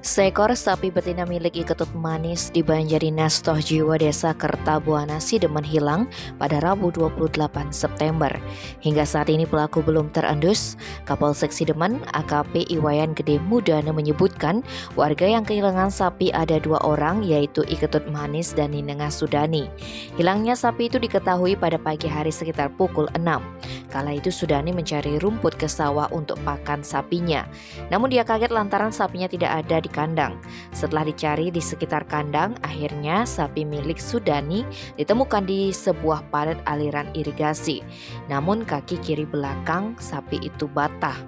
Seekor sapi betina milik Iketut Manis di Banjardinas Toh Jiwa Desa Kertabuana Sidemen hilang pada Rabu 28 September. Hingga saat ini pelaku belum terendus. Kapolsek Sidemen AKP Iwayan Gede Mudana menyebutkan warga yang kehilangan sapi ada 2 orang, yaitu Iketut Manis dan Ninengah Sudani. Hilangnya sapi itu diketahui pada pagi hari sekitar pukul 6. Kala itu Sudani mencari rumput ke sawah untuk pakan sapinya. Namun dia kaget lantaran sapinya tidak ada di kandang. Setelah dicari di sekitar kandang, akhirnya sapi milik Sudani ditemukan di sebuah parit aliran irigasi. Namun kaki kiri belakang sapi itu patah.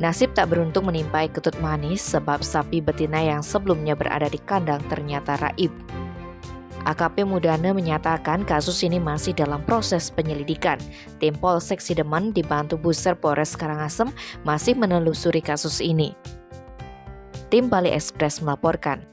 Nasib tak beruntung menimpa Iketut Manis sebab sapi betina yang sebelumnya berada di kandang ternyata raib. AKP Mudana menyatakan kasus ini masih dalam proses penyelidikan. Tim Polsek Sidemen dibantu Buser Polres Karangasem masih menelusuri kasus ini. Tim Bali Express melaporkan.